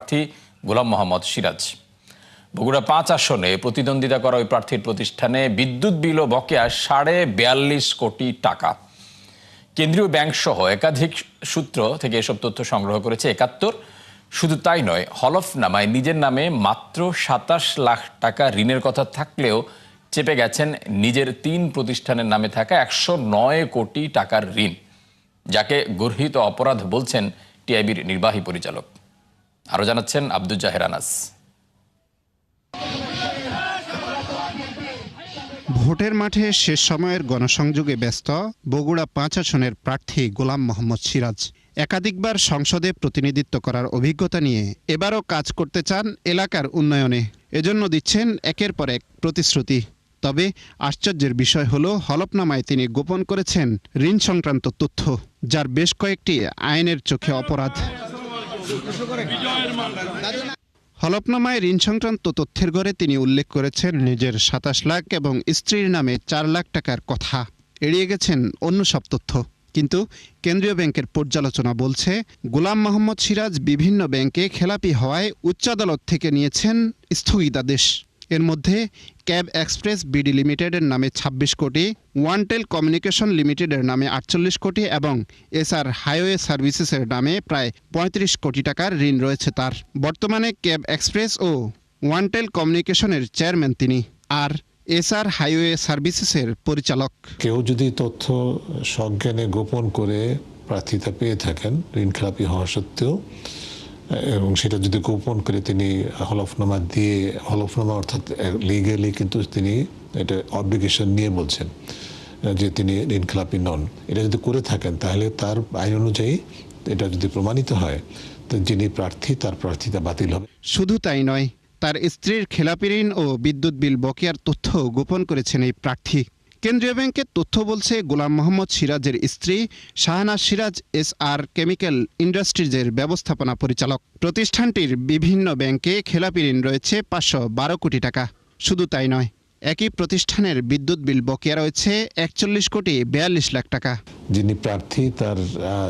প্রার্থী গোলাম মোহাম্মদ সিরাজ। বগুড়া ৫ আসনে প্রতিদ্বন্দ্বিতা করা ওই প্রার্থীর প্রতিষ্ঠানে বিদ্যুৎ বিল ও বকেয়া ৪২.৫ কোটি টাকা। কেন্দ্রীয় ব্যাংক সহ একাধিক সূত্র থেকে এসব তথ্য সংগ্রহ করেছে ৭১। শুধু তাই নয়, হলফনামায় নিজের নামে মাত্র ২৭ লাখ টাকা ঋণের কথা থাকলেও চেপে গেছেন নিজের ৩ প্রতিষ্ঠানের নামে থাকা ১০৯ কোটি টাকার ঋণ, যাকে গর্হিত অপরাধ বলছেন টিআইবির নির্বাহী পরিচালক। আরো জানাচ্ছেন আব্দুল জাহের আনাস। ভোটের মাঠে শেষ সময়ের গণসংযোগে ব্যস্ত বগুড়া ৫ আসনের প্রার্থী গোলাম মোহাম্মদ সিরাজ। একাধিকবার সংসদে প্রতিনিধিত্ব করার অভিজ্ঞতা নিয়ে এবারও কাজ করতে চান এলাকার উন্নয়নে। এজন্য দিচ্ছেন একের পর এক প্রতিশ্রুতি। তবে আশ্চর্যের বিষয় হলো, হলফনামায় তিনি গোপন করেছেন ঋণ সংক্রান্ত তথ্য, যার বেশ কয়েকটি আইনের চোখে অপরাধ। হলফনামায় ঋণ সংক্রান্ত তথ্যের ঘরে তিনি উল্লেখ করেছেন নিজের ২৭ লাখ এবং স্ত্রীর নামে ৪ লাখ টাকার কথা। এড়িয়ে গেছেন অন্য সব তথ্য। কিন্তু কেন্দ্রীয় ব্যাংকের পর্যালোচনা বলছে, গোলাম মোহাম্মদ সিরাজ বিভিন্ন ব্যাংকে খেলাপি হওয়ায় উচ্চ আদালত থেকে নিয়েছেন স্থগিতাদেশ। এর মধ্যে ক্যাব এক্সপ্রেস বিডি লিমিটেডের নামে ২৬ কোটি, ওয়ানটেল কমিউনিকেশন লিমিটেডের নামে ৪৮ কোটি এবং এসআর হাইওয়ে সার্ভিসেসের নামে প্রায় ৩৫ কোটি টাকার ঋণ রয়েছে তার। বর্তমানে ক্যাব এক্সপ্রেস ও ওয়ানটেল কমিউনিকেশনের চেয়ারম্যান তিনি, আর এসআর হাইওয়ে সার্ভিসেসের পরিচালক। কেউ যদি তথ্য সজ্ঞানে গোপন করে প্রার্থিতা পেয়ে থাকেন ঋণ খেলাপি হওয়া সত্ত্বেও, এবং সেটা যদি গোপন করে তিনি হলফনামা দিয়ে, হলফনামা অর্থাৎ লিগালি কিন্তু তিনি এটা অব্লিগেশন নিয়ে বলছেন যে তিনি ঋণ খেলাপি নন, এটা যদি করে থাকেন তাহলে তার আইন অনুযায়ী এটা যদি প্রমাণিত হয় তো যিনি প্রার্থী তার প্রার্থিতা বাতিল হবে। শুধু তাই নয়, তার স্ত্রীর খেলাপি ঋণ ও বিদ্যুৎ বিল বকেয়ার তথ্য গোপন করেছেন এই প্রার্থী। কেন্দ্রীয় ব্যাংকের তথ্য বলছে, গোলাম মোহাম্মদ সিরাজের স্ত্রী শাহনাজ সিরাজ এসআর কেমিক্যাল ইন্ডাস্ট্রিজের ব্যবস্থাপনা পরিচালক। প্রতিষ্ঠানটির বিভিন্ন ব্যাংকে খেলাপি ঋণ রয়েছে ৫১২ কোটি টাকা। শুধু তাই নয়, একই প্রতিষ্ঠানের বিদ্যুৎ বিল বকেয়া রয়েছে ৪১.৪২ লাখ টাকা। যিনি প্রার্থী তার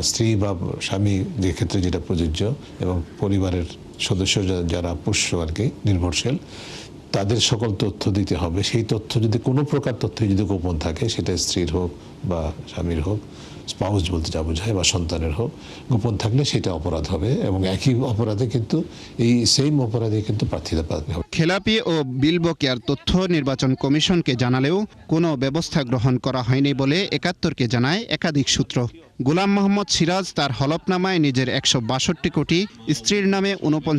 স্ত্রী বা স্বামী, যে ক্ষেত্রে যেটা প্রযোজ্য, এবং পরিবারের সদস্য যারা পোষ্য আর কি নির্ভরশীল, তাদের সকল তথ্য দিতে হবে। সেই তথ্য যদি কোনো প্রকার তথ্য যদি গোপন থাকে, সেটা স্ত্রীর হোক বা স্বামীর হোক, স্পাউস বলতে যা বোঝায়, বা সন্তানের হোক, গোপন থাকলে সেটা অপরাধ হবে এবং একই অপরাধে কিন্তু এই সেম অপরাধে কিন্তু প্রার্থিতা পাওয়া হবে। খেলাপি ও বিল বকেয়ার তথ্য নির্বাচন কমিশনকে জানালেও কোনো ব্যবস্থা গ্রহণ করা হয়নি বলে ৭১কে জানায় একাধিক সূত্র। গোলাম মোহাম্মদ সিরাজ তার হলফনামায় নিজের ১৬২ কোটি, স্ত্রীর নামে ৪৯